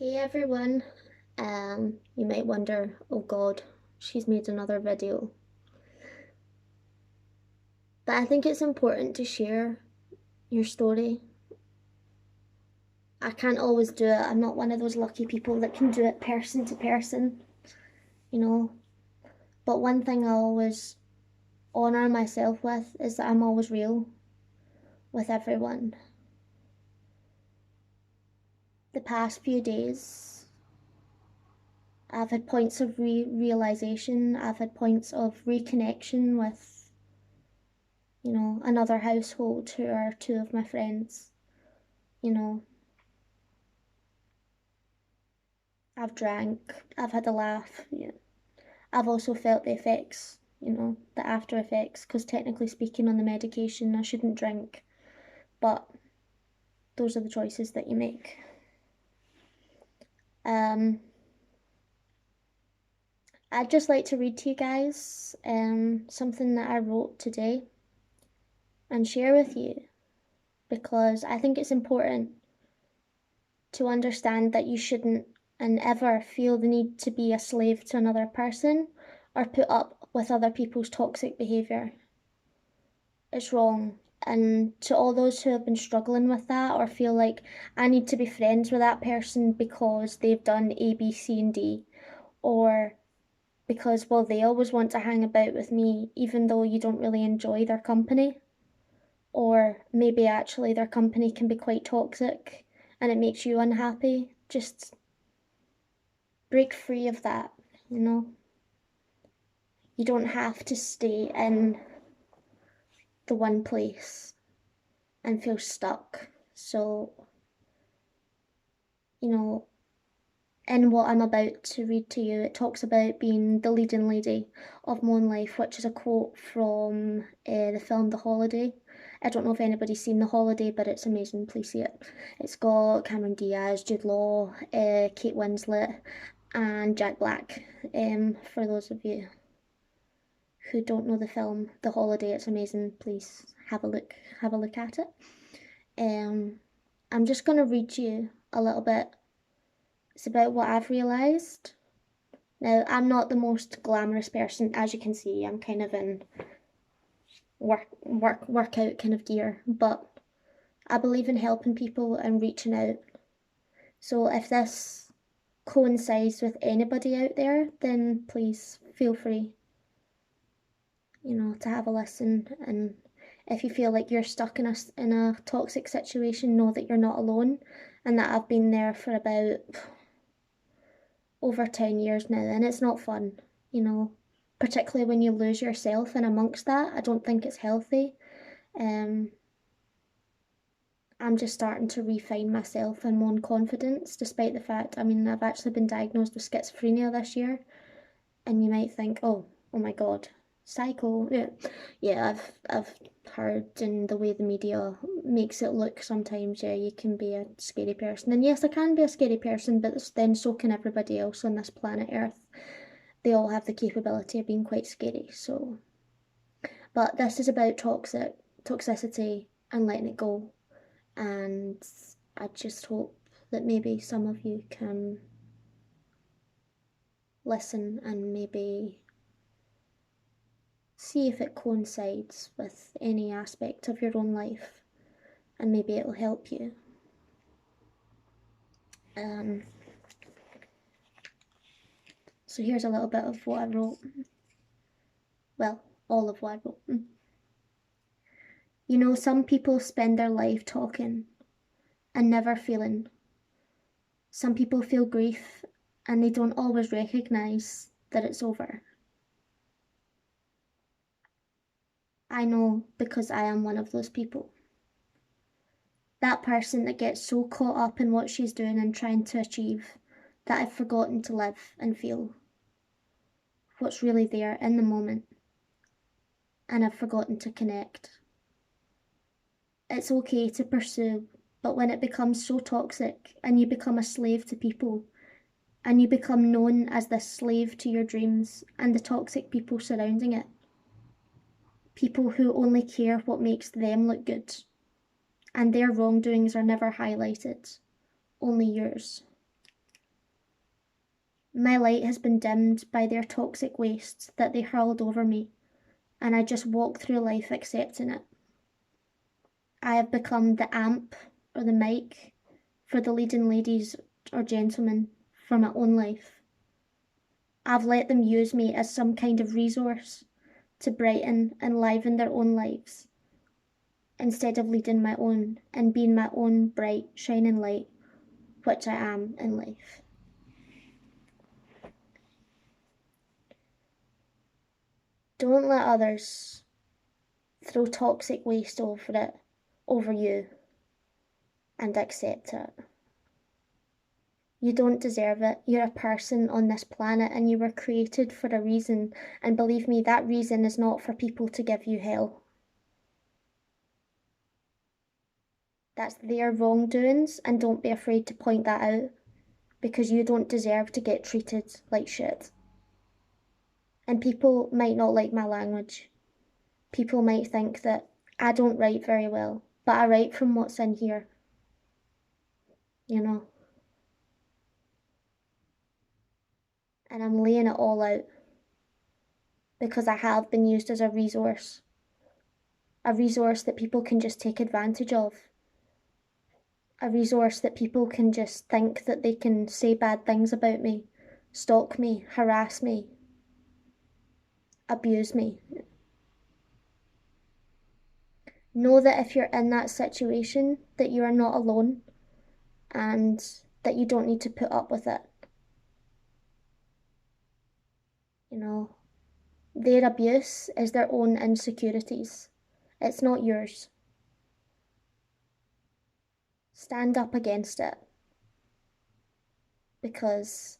Hey everyone, you might wonder, oh God, she's made another video. But I think it's important to share your story. I can't always do it. I'm not one of those lucky people that can do it person to person, you know. But one thing I always honour myself with is that I'm always real with everyone. The past few days, I've had points of realization, I've had points of reconnection with another household who are two of my friends. You know, I've drank, I've had a laugh. Yeah. I've also felt the effects, the after effects, because technically speaking, on the medication, I shouldn't drink. But those are the choices that you make. Um, I'd just like to read to you guys something that I wrote today and share with you because I think it's important to understand that you shouldn't and ever feel the need to be a slave to another person or put up with other people's toxic behaviour. It's wrong. And to all those who have been struggling with that or feel like I need to be friends with that person because they've done A, B, C, and D, or because, well, they always want to hang about with me even though you don't really enjoy their company, or maybe actually their company can be quite toxic and it makes you unhappy. Just break free of that, you know? You don't have to stay in the one place and feel stuck. So, you know, in what I'm about to read to you, it talks about being the leading lady of my own life, which is a quote from the film The Holiday. I don't know if anybody's seen The Holiday, but it's amazing. Please see it. It's got Cameron Diaz, Jude Law, Kate Winslet, and Jack Black. For those of you who don't know the film The Holiday, it's amazing. Please have a look. Have a look at it. I'm just gonna read you a little bit. It's about what I've realised. Now, I'm not the most glamorous person, as you can see. I'm kind of in workout kind of gear, but I believe in helping people and reaching out. So if this coincides with anybody out there, then please feel free, to have a listen. And if you feel like you're stuck in a toxic situation, know that you're not alone, and that I've been there for about over 10 years now, and it's not fun, particularly when you lose yourself in amongst that. I don't think it's healthy. Um, I'm just starting to refine myself and my own confidence, despite the fact, I've actually been diagnosed with schizophrenia this year, and you might think, oh my God, psycho. Yeah, I've heard in the way the media makes it look sometimes, yeah, you can be a scary person. And yes, I can be a scary person, but then so can everybody else on this planet Earth. They all have the capability of being quite scary. So, but this is about toxicity and letting it go. And I just hope that maybe some of you can listen and maybe see if it coincides with any aspect of your own life, and maybe it'll help you. Um, so here's a little bit of what I wrote. Well, all of what I wrote. Some people spend their life talking and never feeling. Some people feel grief and they don't always recognise that it's over. I know because I am one of those people. That person that gets so caught up in what she's doing and trying to achieve that I've forgotten to live and feel what's really there in the moment, and I've forgotten to connect. It's okay to pursue, but when it becomes so toxic and you become a slave to people, and you become known as this slave to your dreams and the toxic people surrounding it, people who only care what makes them look good, and their wrongdoings are never highlighted, only yours. My light has been dimmed by their toxic waste that they hurled over me, and I just walk through life accepting it. I have become the amp or the mic for the leading ladies or gentlemen for my own life. I've let them use me as some kind of resource to brighten and liven their own lives, instead of leading my own and being my own bright, shining light, which I am in life. Don't let others throw toxic waste over you, and accept it. You don't deserve it. You're a person on this planet and you were created for a reason. And believe me, that reason is not for people to give you hell. That's their wrongdoings, and don't be afraid to point that out, because you don't deserve to get treated like shit. And people might not like my language. People might think that I don't write very well, but I write from what's in here, you know. And I'm laying it all out because I have been used as a resource that people can just take advantage of, a resource that people can just think that they can say bad things about me, stalk me, harass me, abuse me. Know that if you're in that situation, that you are not alone and that you don't need to put up with it. You know, their abuse is their own insecurities. It's not yours. Stand up against it. Because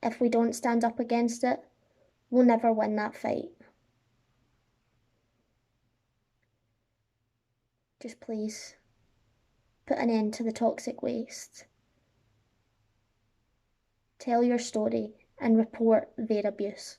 if we don't stand up against it, we'll never win that fight. Just please put an end to the toxic waste. Tell your story and report their abuse.